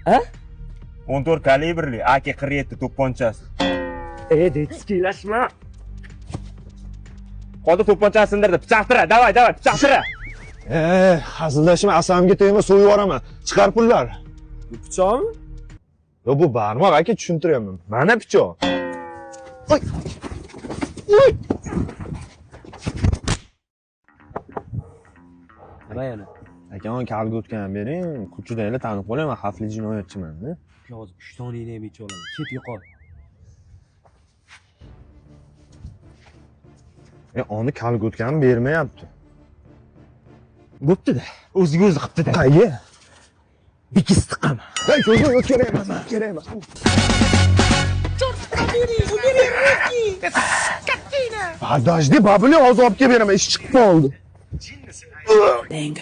Ha? 14 kalibrli AK-47 to'pponchasi. Detskilashma. Qo'lda to'pponchani sindirdi. Pichoqtira, davay, pichoqtira. Hazillashma, asabimga tegma, so'yib yuboraman. Chiqar pullar. Bu pichoqmi? Yo, bu barmoq aka, tushuntiryapman. Mana pichoq. Oy. Nima yana? Aka, o'n kalga o'tgan bering, ko'chadaglar tanib qolaman, xavfli jinoyatchiman-da. Hozir 3 toningni ham yechib olaman. Ket yo'qol. Oni kalga o'tgan bermayapti. Bo'pti-da. O'ziga o'zi qipti-da. Qayga? Bikiz tiqaman. Yo'q, kerak emas, kerak emas. Подожди, babuли, hozir olib kelib beraman, ish chiqib qoldi. Dang.